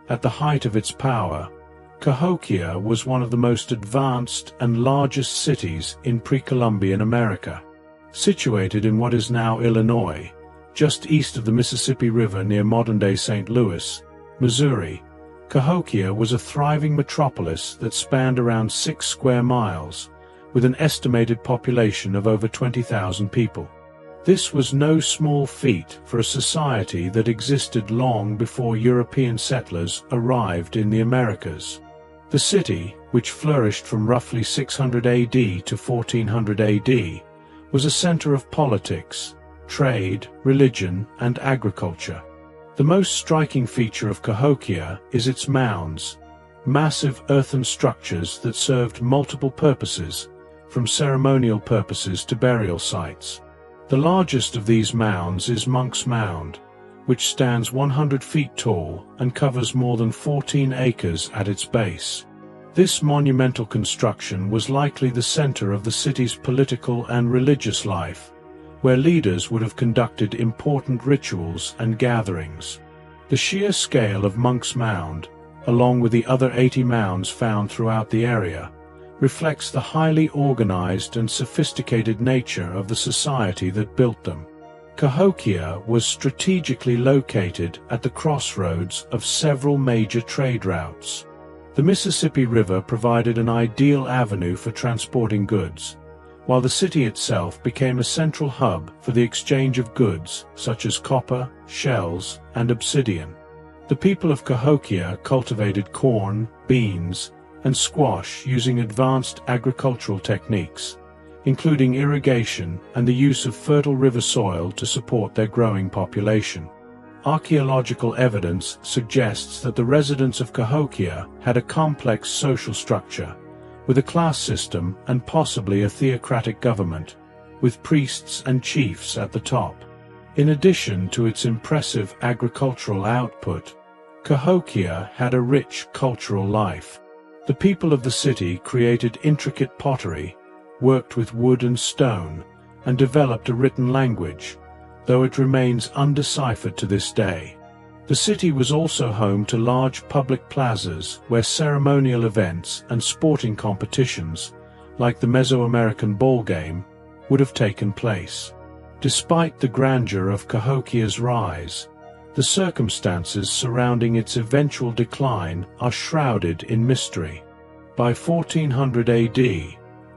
At the height of its power, Cahokia was one of the most advanced and largest cities in pre-Columbian America. Situated in what is now Illinois, just east of the Mississippi River near modern-day St. Louis, Missouri, Cahokia was a thriving metropolis that spanned around 6 square miles, with an estimated population of over 20,000 people. This was no small feat for a society that existed long before European settlers arrived in the Americas. The city, which flourished from roughly 600 AD to 1400 AD, was a center of politics, trade, religion, and agriculture. The most striking feature of Cahokia is its mounds, massive earthen structures that served multiple purposes, from ceremonial purposes to burial sites. The largest of these mounds is Monk's Mound, which stands 100 feet tall and covers more than 14 acres at its base. This monumental construction was likely the center of the city's political and religious life, where leaders would have conducted important rituals and gatherings. The sheer scale of Monk's Mound, along with the other 80 mounds found throughout the area, reflects the highly organized and sophisticated nature of the society that built them. Cahokia was strategically located at the crossroads of several major trade routes. The Mississippi River provided an ideal avenue for transporting goods, while the city itself became a central hub for the exchange of goods such as copper, shells, and obsidian. The people of Cahokia cultivated corn, beans, and squash using advanced agricultural techniques, including irrigation and the use of fertile river soil to support their growing population. Archaeological evidence suggests that the residents of Cahokia had a complex social structure, with a class system and possibly a theocratic government, with priests and chiefs at the top. In addition to its impressive agricultural output, Cahokia had a rich cultural life. The people of the city created intricate pottery, worked with wood and stone, and developed a written language, though it remains undeciphered to this day. The city was also home to large public plazas where ceremonial events and sporting competitions, like the Mesoamerican ball game, would have taken place. Despite the grandeur of Cahokia's rise, the circumstances surrounding its eventual decline are shrouded in mystery. By 1400 AD,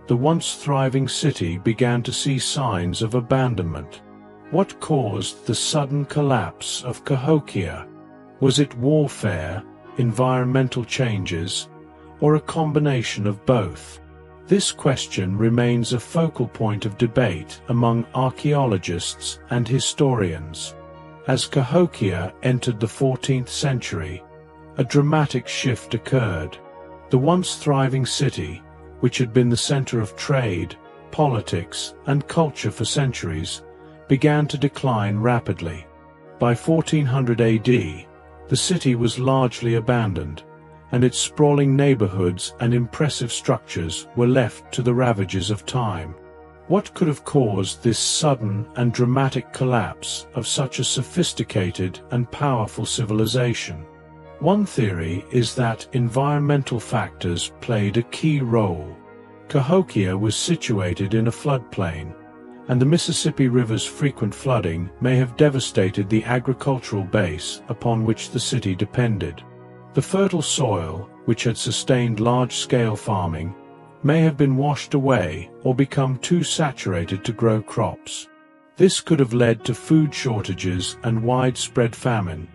the once thriving city began to see signs of abandonment. What caused the sudden collapse of Cahokia? Was it warfare, environmental changes, or a combination of both? This question remains a focal point of debate among archaeologists and historians. As Cahokia entered the 14th century, a dramatic shift occurred. The once thriving city, which had been the center of trade, politics, and culture for centuries, began to decline rapidly. By 1400 AD, the city was largely abandoned, and its sprawling neighborhoods and impressive structures were left to the ravages of time. What could have caused this sudden and dramatic collapse of such a sophisticated and powerful civilization? One theory is that environmental factors played a key role. Cahokia was situated in a floodplain, and the Mississippi River's frequent flooding may have devastated the agricultural base upon which the city depended. The fertile soil, which had sustained large-scale farming, may have been washed away or become too saturated to grow crops. This could have led to food shortages and widespread famine,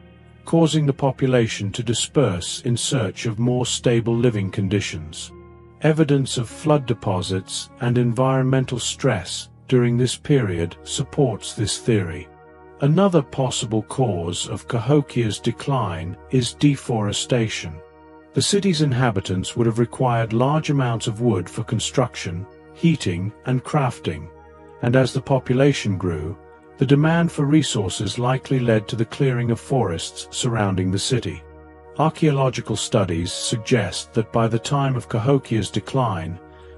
causing the population to disperse in search of more stable living conditions. Evidence of flood deposits and environmental stress during this period supports this theory. Another possible cause of Cahokia's decline is deforestation. The city's inhabitants would have required large amounts of wood for construction, heating, and crafting, and as the population grew, the demand for resources likely led to the clearing of forests surrounding the city. Archaeological studies suggest that by the time of Cahokia's decline,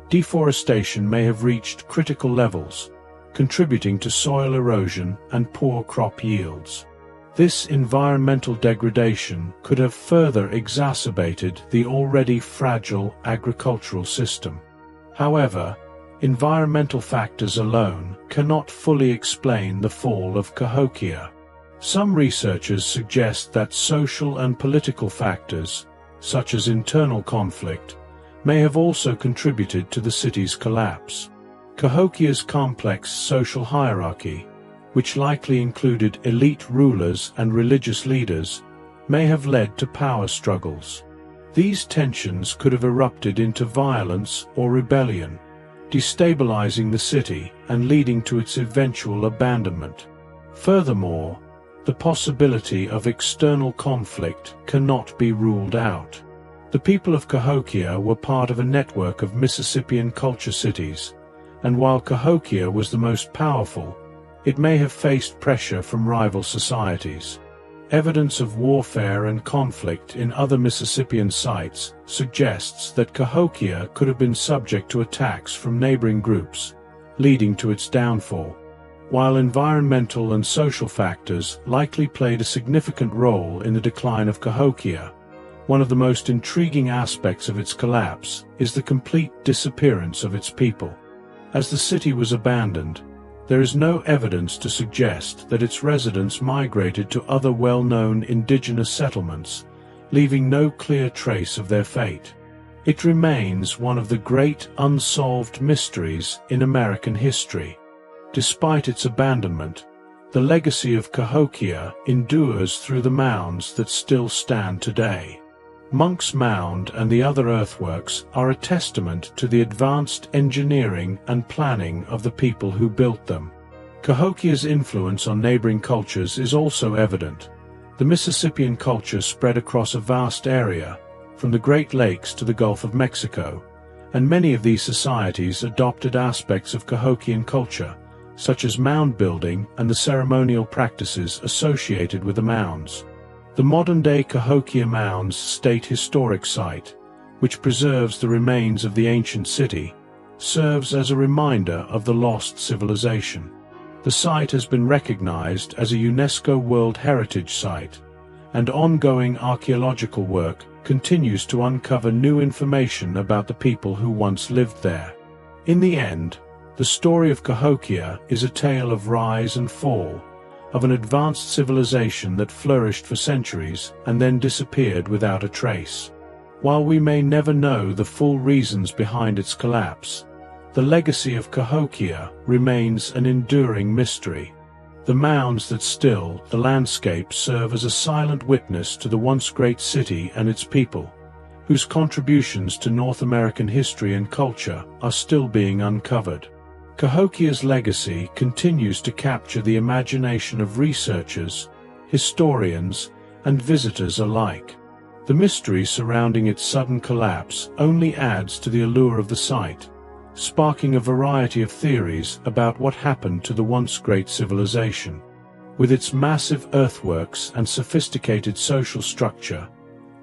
deforestation may have reached critical levels, contributing to soil erosion and poor crop yields. This environmental degradation could have further exacerbated the already fragile agricultural system. However, environmental factors alone cannot fully explain the fall of Cahokia. Some researchers suggest that social and political factors, such as internal conflict, may have also contributed to the city's collapse. Cahokia's complex social hierarchy, which likely included elite rulers and religious leaders, may have led to power struggles. These tensions could have erupted into violence or rebellion, destabilizing the city and leading to its eventual abandonment. Furthermore, the possibility of external conflict cannot be ruled out. The people of Cahokia were part of a network of Mississippian culture cities, and while Cahokia was the most powerful, it may have faced pressure from rival societies. Evidence of warfare and conflict in other Mississippian sites suggests that Cahokia could have been subject to attacks from neighboring groups, leading to its downfall. While environmental and social factors likely played a significant role in the decline of Cahokia, one of the most intriguing aspects of its collapse is the complete disappearance of its people. As the city was abandoned, there is no evidence to suggest that its residents migrated to other well-known indigenous settlements, leaving no clear trace of their fate. It remains one of the great unsolved mysteries in American history. Despite its abandonment, the legacy of Cahokia endures through the mounds that still stand today. Monk's Mound and the other earthworks are a testament to the advanced engineering and planning of the people who built them. Cahokia's influence on neighboring cultures is also evident. The Mississippian culture spread across a vast area, from the Great Lakes to the Gulf of Mexico, and many of these societies adopted aspects of Cahokian culture, such as mound building and the ceremonial practices associated with the mounds. The modern-day Cahokia Mounds State Historic Site, which preserves the remains of the ancient city, serves as a reminder of the lost civilization. The site has been recognized as a UNESCO World Heritage Site, and ongoing archaeological work continues to uncover new information about the people who once lived there. In the end, the story of Cahokia is a tale of rise and fall, of an advanced civilization that flourished for centuries and then disappeared without a trace. While we may never know the full reasons behind its collapse, the legacy of Cahokia remains an enduring mystery. The mounds that still the landscape serve as a silent witness to the once great city and its people, whose contributions to North American history and culture are still being uncovered. Cahokia's legacy continues to capture the imagination of researchers, historians, and visitors alike. The mystery surrounding its sudden collapse only adds to the allure of the site, sparking a variety of theories about what happened to the once great civilization. With its massive earthworks and sophisticated social structure,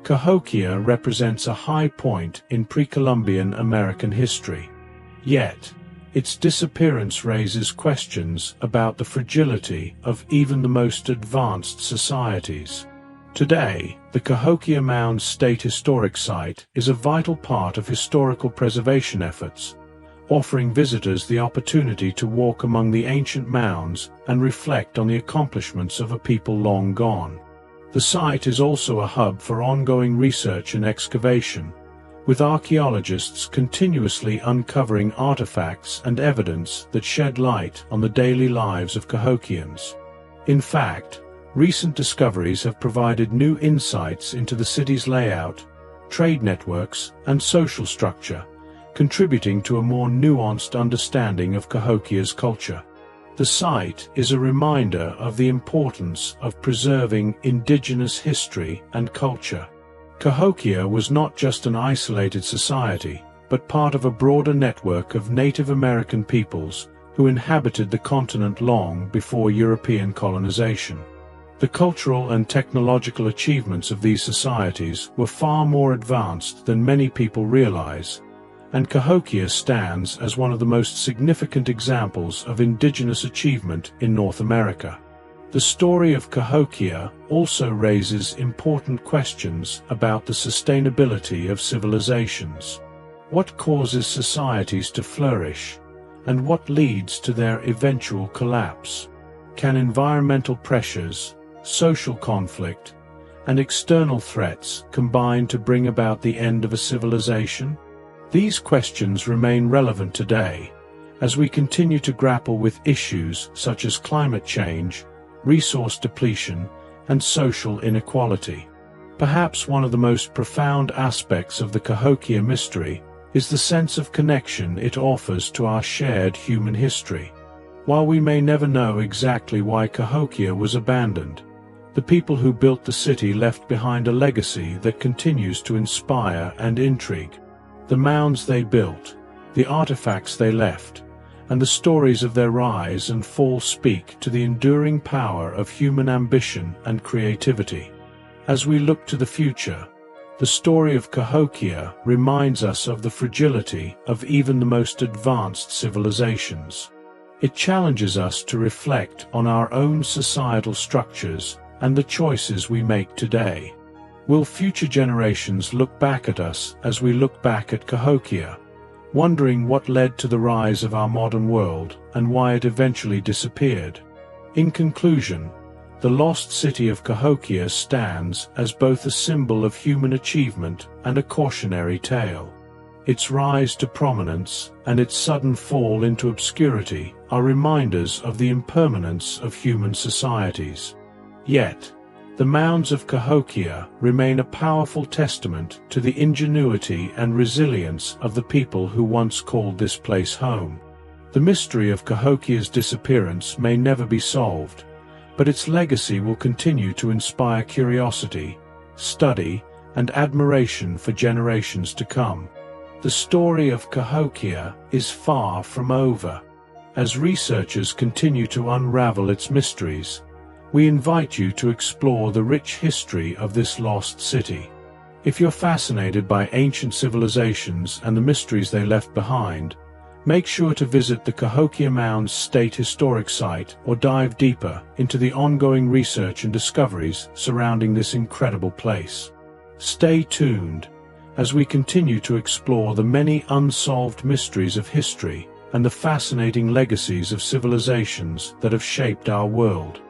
Cahokia represents a high point in pre-Columbian American history. Yet, its disappearance raises questions about the fragility of even the most advanced societies. Today, the Cahokia Mounds State Historic Site is a vital part of historical preservation efforts, offering visitors the opportunity to walk among the ancient mounds and reflect on the accomplishments of a people long gone. The site is also a hub for ongoing research and excavation, with archaeologists continuously uncovering artifacts and evidence that shed light on the daily lives of Cahokians. In fact, recent discoveries have provided new insights into the city's layout, trade networks, and social structure, contributing to a more nuanced understanding of Cahokia's culture. The site is a reminder of the importance of preserving indigenous history and culture. Cahokia was not just an isolated society, but part of a broader network of Native American peoples who inhabited the continent long before European colonization. The cultural and technological achievements of these societies were far more advanced than many people realize, and Cahokia stands as one of the most significant examples of indigenous achievement in North America. The story of Cahokia also raises important questions about the sustainability of civilizations. What causes societies to flourish, and what leads to their eventual collapse? Can environmental pressures, social conflict, and external threats combine to bring about the end of a civilization? These questions remain relevant today, as we continue to grapple with issues such as climate change, resource depletion, and social inequality. Perhaps one of the most profound aspects of the Cahokia mystery is the sense of connection it offers to our shared human history. While we may never know exactly why Cahokia was abandoned, the people who built the city left behind a legacy that continues to inspire and intrigue. The mounds they built, the artifacts they left, and the stories of their rise and fall speak to the enduring power of human ambition and creativity. As we look to the future, the story of Cahokia reminds us of the fragility of even the most advanced civilizations. It challenges us to reflect on our own societal structures and the choices we make today. Will future generations look back at us as we look back at Cahokia, wondering what led to the rise of our modern world and why it eventually disappeared? In conclusion, the lost city of Cahokia stands as both a symbol of human achievement and a cautionary tale. Its rise to prominence and its sudden fall into obscurity are reminders of the impermanence of human societies. Yet, the mounds of Cahokia remain a powerful testament to the ingenuity and resilience of the people who once called this place home. The mystery of Cahokia's disappearance may never be solved, but its legacy will continue to inspire curiosity, study, and admiration for generations to come. The story of Cahokia is far from over. As researchers continue to unravel its mysteries, we invite you to explore the rich history of this lost city. If you're fascinated by ancient civilizations and the mysteries they left behind, make sure to visit the Cahokia Mounds State Historic Site or dive deeper into the ongoing research and discoveries surrounding this incredible place. Stay tuned as we continue to explore the many unsolved mysteries of history and the fascinating legacies of civilizations that have shaped our world.